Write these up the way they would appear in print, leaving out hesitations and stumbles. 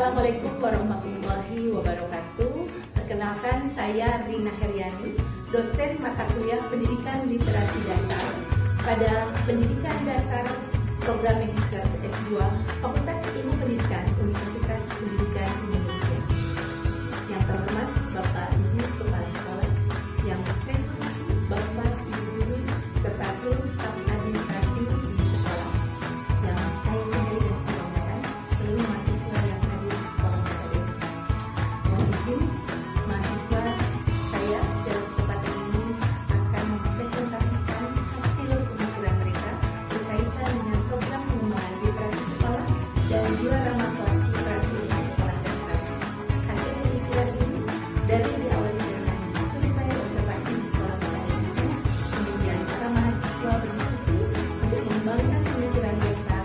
Assalamualaikum warahmatullahi wabarakatuh. Perkenalkan, saya Rina Heryani, dosen mata kuliah Pendidikan Literasi Dasar pada Pendidikan Dasar Program Magister S2 Fakultas Ilmu Pendidikan Universitas Pendidikan Indonesia. Yang terhormat Bapak Ibu Kepala Sekolah, yang saya hormati Bapak Ibu Guru serta seluruh staf administrasi di sekolah. Yang saya cintai dan saya banggakan seluruh mahasiswa yang hadir di sekolah kita ini. Mohon izin, mahasiswa saya dalam kesempatan ini akan mempresentasikan hasil pemikiran mereka berkaitan dengan program pengembangan literasi sekolah dan diorama kelas literasi di sekolah dasar. Hasil pemikiran ini dari diawali dengan survei observasi di sekolah kita ini, kemudian para mahasiswa berdiskusi untuk mengembangkan pemikiran mereka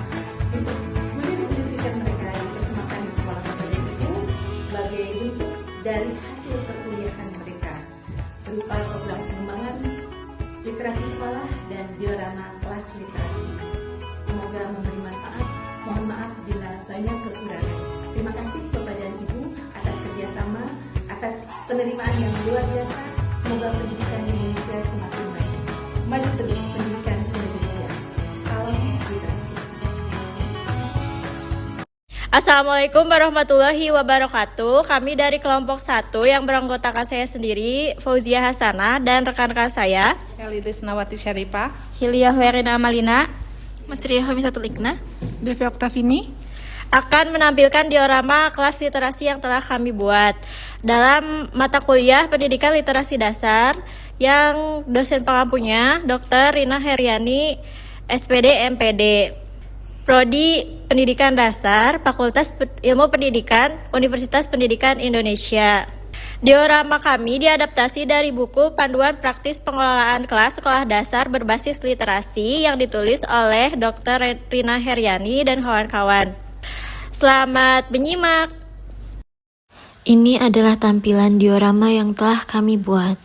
untuk mendidik mereka yang bersemangat di sekolah kita itu sebagai bentuk dari hasil perkuliahan mereka berupa program pengembangan literasi sekolah dan diorama kelas literasi. Semoga memberi manfaat. Mohon maaf bila banyak kekurangan. Terima kasih Bapak dan Ibu atas kerjasama, atas penerimaan yang luar biasa. Semoga pendidikan Indonesia semakin baik. Maju terus pendidikan Indonesia. Salam literasi. Assalamualaikum warahmatullahi wabarakatuh. Kami dari kelompok 1 yang beranggotakan saya sendiri, Fauzia Hasanah, dan rekan-rekan saya, Elidis Nawati Syarifah, Hilya Werina Malina, Mesriah Homisatul Ikna, Devi Oktavini, akan menampilkan diorama kelas literasi yang telah kami buat dalam mata kuliah Pendidikan Literasi Dasar yang dosen pengampunya Dr. Rina Heryani, SPD MPD, Prodi Pendidikan Dasar, Fakultas Ilmu Pendidikan, Universitas Pendidikan Indonesia. Diorama kami diadaptasi dari buku Panduan Praktis Pengelolaan Kelas Sekolah Dasar Berbasis Literasi yang ditulis oleh Dr. Rina Heryani dan kawan-kawan. Selamat menyimak. Ini adalah tampilan diorama yang telah kami buat.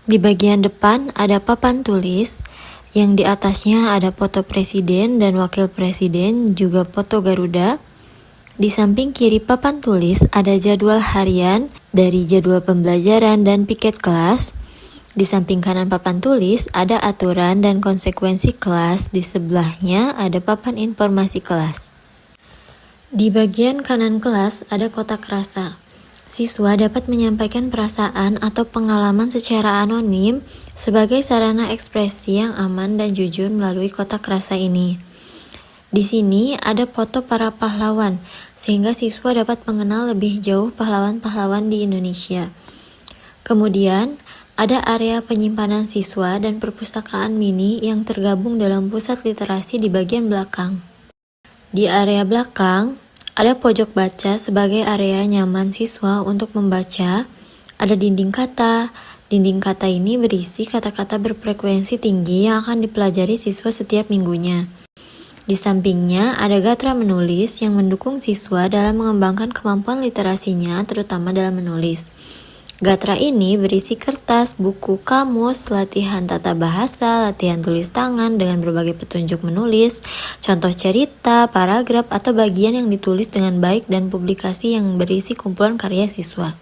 Di bagian depan ada papan tulis, yang di atasnya ada foto presiden dan wakil presiden, juga foto Garuda. Di samping kiri papan tulis ada jadwal harian dari jadwal pembelajaran dan piket kelas. Di samping kanan papan tulis ada aturan dan konsekuensi kelas. Di sebelahnya ada papan informasi kelas. Di bagian kanan kelas ada kotak rasa. Siswa dapat menyampaikan perasaan atau pengalaman secara anonim sebagai sarana ekspresi yang aman dan jujur melalui kotak rasa ini. Di sini ada foto para pahlawan, sehingga siswa dapat mengenal lebih jauh pahlawan-pahlawan di Indonesia. Kemudian, ada area penyimpanan siswa dan perpustakaan mini yang tergabung dalam pusat literasi di bagian belakang. Di area belakang, ada pojok baca sebagai area nyaman siswa untuk membaca. Ada dinding kata. Dinding kata ini berisi kata-kata berfrekuensi tinggi yang akan dipelajari siswa setiap minggunya. Di sampingnya ada gatra menulis yang mendukung siswa dalam mengembangkan kemampuan literasinya, terutama dalam menulis. Gatra ini berisi kertas, buku, kamus, latihan tata bahasa, latihan tulis tangan dengan berbagai petunjuk menulis, contoh cerita, paragraf, atau bagian yang ditulis dengan baik, dan publikasi yang berisi kumpulan karya siswa.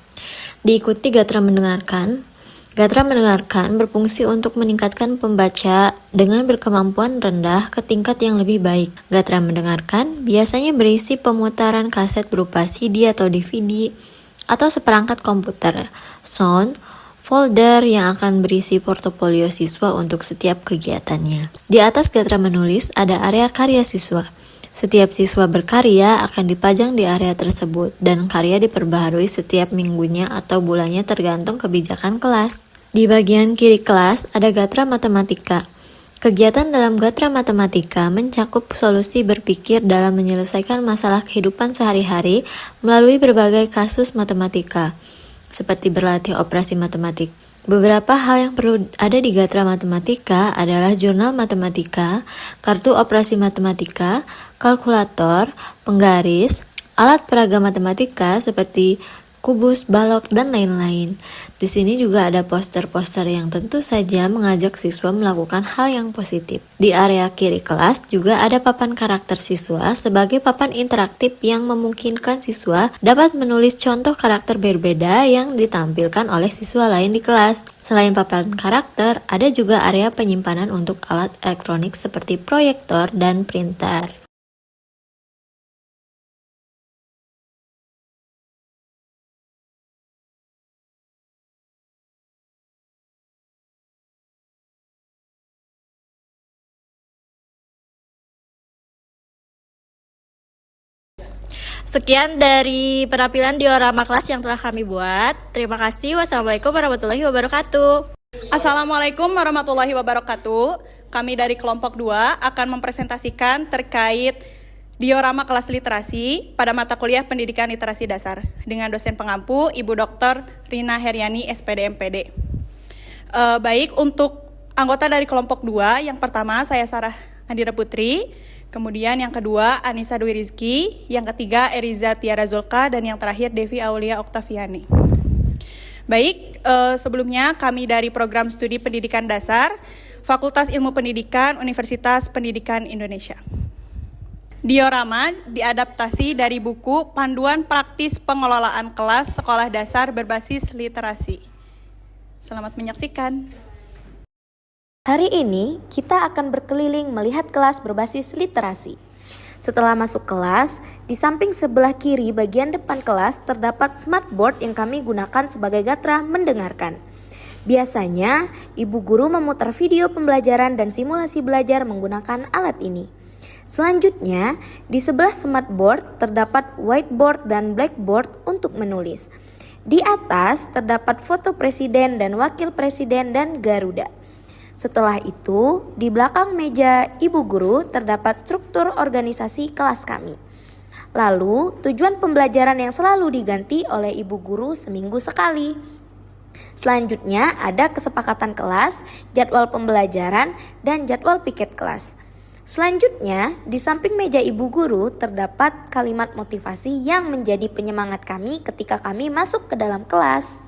Diikuti gatra mendengarkan. Gatra mendengarkan berfungsi untuk meningkatkan pembaca dengan berkemampuan rendah ke tingkat yang lebih baik. Gatra mendengarkan biasanya berisi pemutaran kaset berupa CD atau DVD atau seperangkat komputer, sound, folder yang akan berisi portofolio siswa untuk setiap kegiatannya. Di atas gatra menulis ada area karya siswa. Setiap siswa berkarya akan dipajang di area tersebut dan karya diperbaharui setiap minggunya atau bulannya tergantung kebijakan kelas. Di bagian kiri kelas ada gatra matematika. Kegiatan dalam gatra matematika mencakup solusi berpikir dalam menyelesaikan masalah kehidupan sehari-hari melalui berbagai kasus matematika, seperti berlatih operasi matematik. Beberapa hal yang perlu ada di gatra matematika adalah jurnal matematika, kartu operasi matematika, kalkulator, penggaris, alat peraga matematika seperti kubus, balok, dan lain-lain. Di sini juga ada poster-poster yang tentu saja mengajak siswa melakukan hal yang positif. Di area kiri kelas juga ada papan karakter siswa sebagai papan interaktif yang memungkinkan siswa dapat menulis contoh karakter berbeda yang ditampilkan oleh siswa lain di kelas. Selain papan karakter, ada juga area penyimpanan untuk alat elektronik seperti proyektor dan printer. Sekian dari penampilan diorama kelas yang telah kami buat. Terima kasih. Wassalamualaikum warahmatullahi wabarakatuh. Assalamualaikum warahmatullahi wabarakatuh. Kami dari kelompok 2 akan mempresentasikan terkait diorama kelas literasi pada mata kuliah Pendidikan Literasi Dasar dengan dosen pengampu Ibu Dr. Rina Heriani, SPD MPD. Baik, untuk anggota dari kelompok 2, yang pertama saya Sarah Andira Putri, kemudian yang kedua Anissa Dwi Rizky, yang ketiga Eriza Tiara Zulka, dan yang terakhir Devi Aulia Oktaviani. Baik, sebelumnya kami dari Program Studi Pendidikan Dasar, Fakultas Ilmu Pendidikan, Universitas Pendidikan Indonesia. Diorama diadaptasi dari buku Panduan Praktis Pengelolaan Kelas Sekolah Dasar Berbasis Literasi. Selamat menyaksikan. Hari ini kita akan berkeliling melihat kelas berbasis literasi. Setelah masuk kelas, di samping sebelah kiri bagian depan kelas terdapat smartboard yang kami gunakan sebagai gatra mendengarkan. Biasanya, ibu guru memutar video pembelajaran dan simulasi belajar menggunakan alat ini. Selanjutnya, di sebelah smartboard terdapat whiteboard dan blackboard untuk menulis. Di atas terdapat foto presiden dan wakil presiden dan Garuda. Setelah itu, di belakang meja ibu guru terdapat struktur organisasi kelas kami. Lalu, tujuan pembelajaran yang selalu diganti oleh ibu guru seminggu sekali. Selanjutnya, ada kesepakatan kelas, jadwal pembelajaran, dan jadwal piket kelas. Selanjutnya, di samping meja ibu guru terdapat kalimat motivasi yang menjadi penyemangat kami ketika kami masuk ke dalam kelas.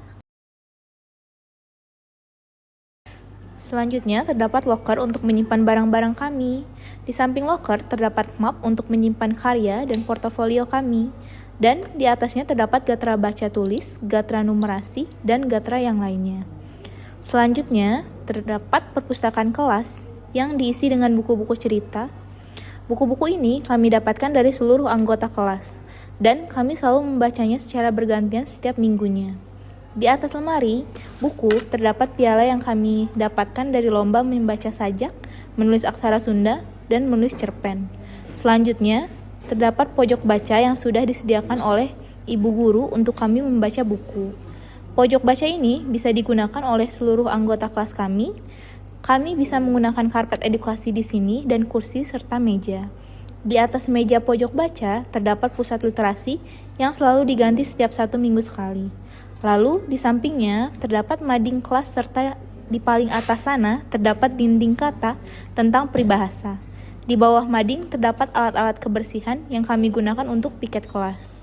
Selanjutnya terdapat loker untuk menyimpan barang-barang kami. Di samping loker terdapat map untuk menyimpan karya dan portofolio kami. Dan di atasnya terdapat gatra baca tulis, gatra numerasi, dan gatra yang lainnya. Selanjutnya terdapat perpustakaan kelas yang diisi dengan buku-buku cerita. Buku-buku ini kami dapatkan dari seluruh anggota kelas. Dan kami selalu membacanya secara bergantian setiap minggunya. Di atas lemari buku terdapat piala yang kami dapatkan dari lomba membaca sajak, menulis aksara Sunda, dan menulis cerpen. Selanjutnya, terdapat pojok baca yang sudah disediakan oleh ibu guru untuk kami membaca buku. Pojok baca ini bisa digunakan oleh seluruh anggota kelas kami. Kami bisa menggunakan karpet edukasi di sini dan kursi serta meja. Di atas meja pojok baca terdapat pusat literasi yang selalu diganti setiap 1 minggu sekali. Lalu di sampingnya terdapat mading kelas serta di paling atas sana terdapat dinding kata tentang peribahasa. Di bawah mading terdapat alat-alat kebersihan yang kami gunakan untuk piket kelas.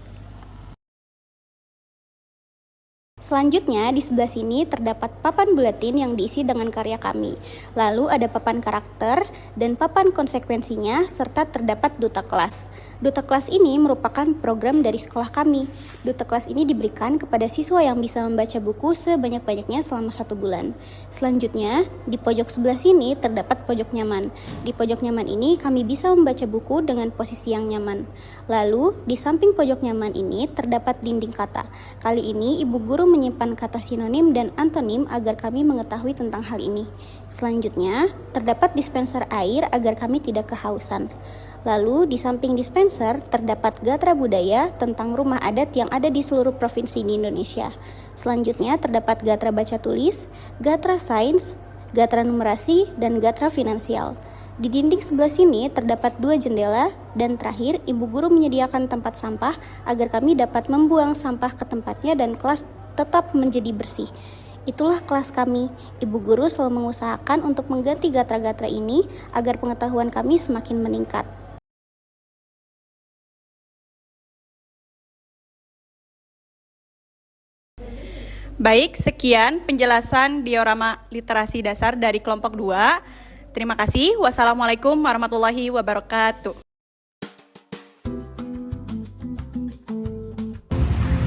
Selanjutnya, di sebelah sini terdapat papan buletin yang diisi dengan karya kami. Lalu ada papan karakter dan papan konsekuensinya, serta terdapat duta kelas. Duta kelas ini merupakan program dari sekolah kami. Duta kelas ini diberikan kepada siswa yang bisa membaca buku sebanyak-banyaknya selama 1 bulan. Selanjutnya, di pojok sebelah sini terdapat pojok nyaman. Di pojok nyaman ini kami bisa membaca buku dengan posisi yang nyaman. Lalu, di samping pojok nyaman ini terdapat dinding kata. Kali ini ibu guru menyimpan kata sinonim dan antonim agar kami mengetahui tentang hal ini. Selanjutnya, terdapat dispenser air agar kami tidak kehausan. Lalu, di samping dispenser terdapat gatra budaya tentang rumah adat yang ada di seluruh provinsi di Indonesia. Selanjutnya, terdapat gatra baca tulis, gatra sains, gatra numerasi, dan gatra finansial. Di dinding sebelah sini terdapat 2 jendela, dan terakhir, ibu guru menyediakan tempat sampah agar kami dapat membuang sampah ke tempatnya dan kelas tetap menjadi bersih. Itulah kelas kami. Ibu guru selalu mengusahakan untuk mengganti gatra-gatra ini agar pengetahuan kami semakin meningkat. Baik, sekian penjelasan diorama literasi dasar dari kelompok 2. Terima kasih. Wassalamualaikum warahmatullahi wabarakatuh.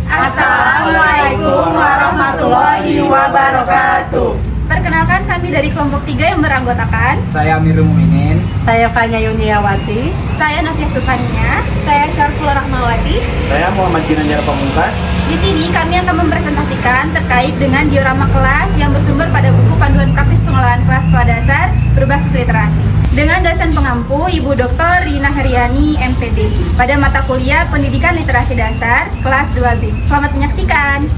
Assalamualaikum warahmatullahi wabarakatuh. Perkenalkan, kami dari kelompok 3 yang beranggotakan Saya Amirul Mukminin. Saya Fanya Yuniawati. saya Novia Sukania, saya Syarful Rahmawati. Saya Muhammad Ginanjar Pamungkas. Di sini kami akan mempresentasikan terkait dengan diorama kelas yang bersumber pada buku Panduan Praktis Pengelolaan Kelas Sekolah Dasar berbasis literasi dengan dosen pengampu Ibu Dr. Rina Heriani, MPD, pada mata kuliah Pendidikan Literasi Dasar kelas 2B. Selamat menyaksikan.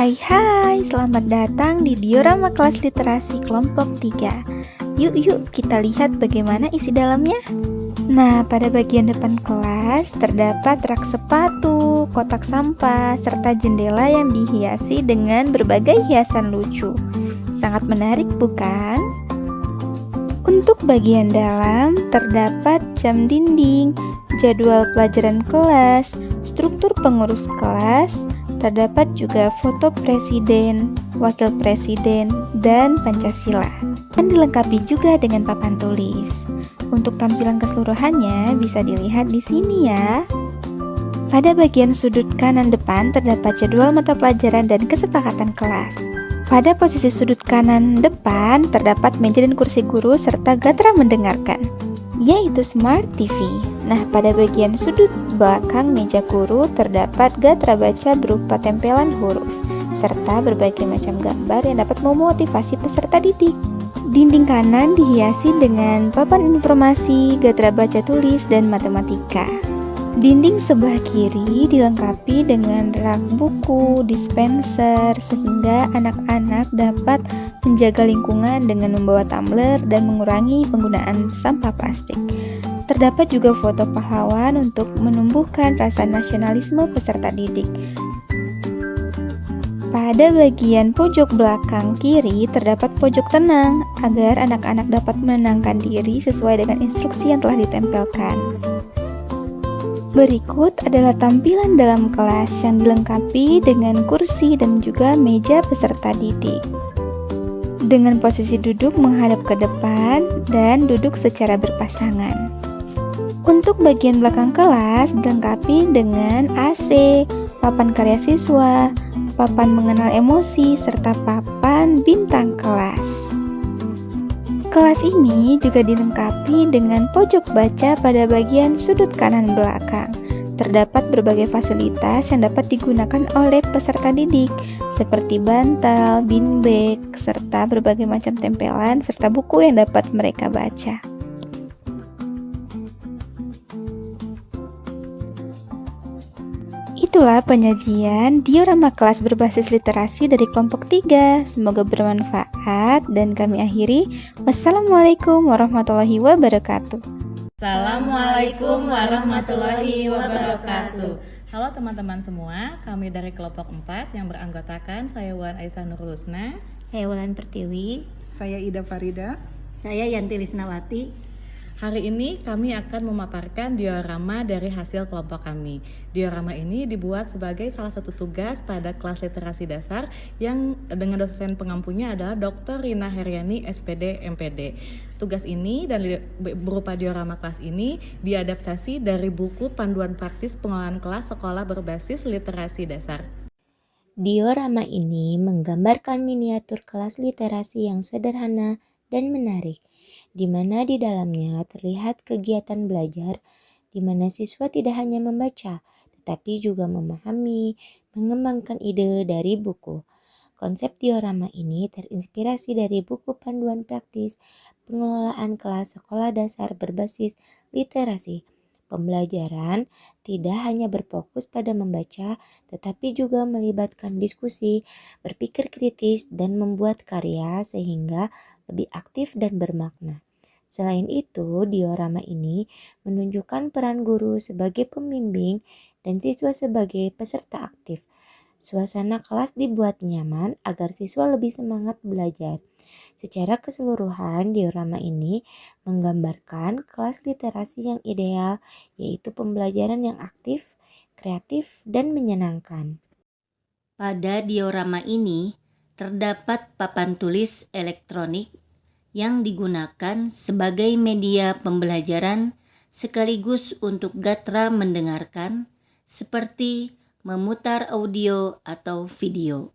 Hai, selamat datang di diorama kelas literasi kelompok 3. Yuk kita lihat bagaimana isi dalamnya. Nah, pada bagian depan kelas terdapat rak sepatu, kotak sampah, serta jendela yang dihiasi dengan berbagai hiasan lucu. Sangat menarik, bukan? Untuk bagian dalam terdapat jam dinding, jadwal pelajaran kelas, struktur pengurus kelas, terdapat juga foto presiden, wakil presiden, dan Pancasila. Dan dilengkapi juga dengan papan tulis. Untuk tampilan keseluruhannya bisa dilihat di sini ya. Pada bagian sudut kanan depan terdapat jadwal mata pelajaran dan kesepakatan kelas. Pada posisi sudut kanan depan terdapat meja dan kursi guru serta gatra mendengarkan, yaitu Smart TV. Nah, pada bagian sudut belakang meja guru terdapat gatra baca berupa tempelan huruf, serta berbagai macam gambar yang dapat memotivasi peserta didik. Dinding kanan dihiasi dengan papan informasi, gatra baca tulis, dan matematika. Dinding sebelah kiri dilengkapi dengan rak buku, dispenser, sehingga anak-anak dapat menjaga lingkungan dengan membawa tumbler dan mengurangi penggunaan sampah plastik. Terdapat juga foto pahlawan untuk menumbuhkan rasa nasionalisme peserta didik. Pada bagian pojok belakang kiri terdapat pojok tenang agar anak-anak dapat menenangkan diri sesuai dengan instruksi yang telah ditempelkan. Berikut adalah tampilan dalam kelas yang dilengkapi dengan kursi dan juga meja peserta didik. Dengan posisi duduk menghadap ke depan dan duduk secara berpasangan. Untuk bagian belakang kelas dilengkapi dengan AC, papan karya siswa, papan mengenal emosi, serta papan bintang kelas. Kelas ini juga dilengkapi dengan pojok baca pada bagian sudut kanan belakang. Terdapat berbagai fasilitas yang dapat digunakan oleh peserta didik, seperti bantal, bean bag, serta berbagai macam tempelan, serta buku yang dapat mereka baca. Itulah penyajian diorama kelas berbasis literasi dari kelompok 3. Semoga bermanfaat dan kami akhiri. Wassalamualaikum warahmatullahi wabarakatuh. Assalamualaikum warahmatullahi wabarakatuh. Halo teman-teman semua, kami dari kelompok 4 yang beranggotakan saya Wan Aisyah Nurlusna, saya Wulan Pertiwi, saya Ida Farida, saya Yanti Lisnawati. Hari ini kami akan memaparkan diorama dari hasil kelompok kami. Diorama ini dibuat sebagai salah satu tugas pada kelas literasi dasar yang dengan dosen pengampunya adalah Dr. Rina Heriani, SPD, MPD. Tugas ini dan berupa diorama kelas ini diadaptasi dari buku Panduan Praktis Pengelolaan Kelas Sekolah Berbasis Literasi Dasar. Diorama ini menggambarkan miniatur kelas literasi yang sederhana dan menarik, di mana di dalamnya terlihat kegiatan belajar, di mana siswa tidak hanya membaca, tetapi juga memahami, mengembangkan ide dari buku. Konsep diorama ini terinspirasi dari buku Panduan Praktis Pengelolaan Kelas Sekolah Dasar Berbasis Literasi. Pembelajaran tidak hanya berfokus pada membaca, tetapi juga melibatkan diskusi, berpikir kritis, dan membuat karya sehingga lebih aktif dan bermakna. Selain itu, diorama ini menunjukkan peran guru sebagai pembimbing dan siswa sebagai peserta aktif. Suasana kelas dibuat nyaman agar siswa lebih semangat belajar. Secara keseluruhan, diorama ini menggambarkan kelas literasi yang ideal, yaitu pembelajaran yang aktif, kreatif, dan menyenangkan. Pada diorama ini terdapat papan tulis elektronik yang digunakan sebagai media pembelajaran sekaligus untuk gatra mendengarkan seperti memutar audio atau video.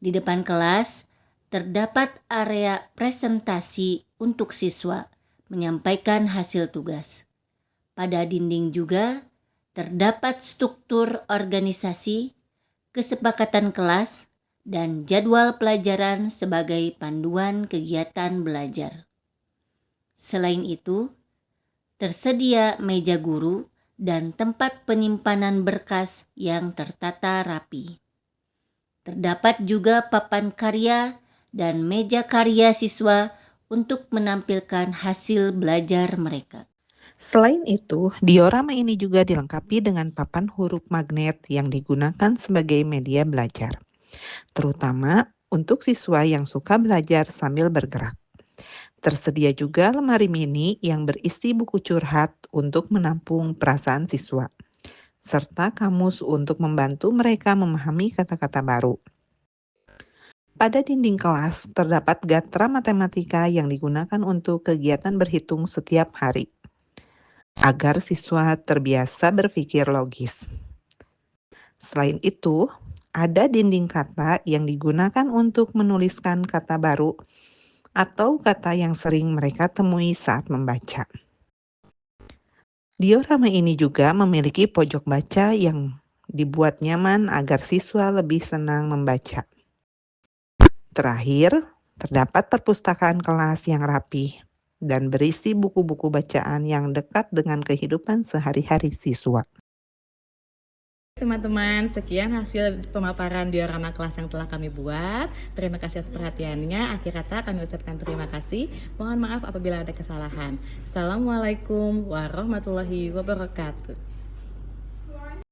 Di depan kelas terdapat area presentasi untuk siswa menyampaikan hasil tugas. Pada dinding juga terdapat struktur organisasi, kesepakatan kelas, dan jadwal pelajaran sebagai panduan kegiatan belajar. Selain itu, tersedia meja guru dan tempat penyimpanan berkas yang tertata rapi. Terdapat juga papan karya dan meja karya siswa untuk menampilkan hasil belajar mereka. Selain itu, diorama ini juga dilengkapi dengan papan huruf magnet yang digunakan sebagai media belajar, terutama untuk siswa yang suka belajar sambil bergerak. Tersedia juga lemari mini yang berisi buku curhat untuk menampung perasaan siswa, serta kamus untuk membantu mereka memahami kata-kata baru. Pada dinding kelas terdapat gatra matematika yang digunakan untuk kegiatan berhitung setiap hari, agar siswa terbiasa berpikir logis. Selain itu, ada dinding kata yang digunakan untuk menuliskan kata baru atau kata yang sering mereka temui saat membaca. Diorama ini juga memiliki pojok baca yang dibuat nyaman agar siswa lebih senang membaca. Terakhir, terdapat perpustakaan kelas yang rapi dan berisi buku-buku bacaan yang dekat dengan kehidupan sehari-hari siswa. Teman-teman, sekian hasil pemaparan diorama kelas yang telah kami buat. Terima kasih atas perhatiannya. Akhir kata kami ucapkan terima kasih. Mohon maaf apabila ada kesalahan. Assalamualaikum warahmatullahi wabarakatuh.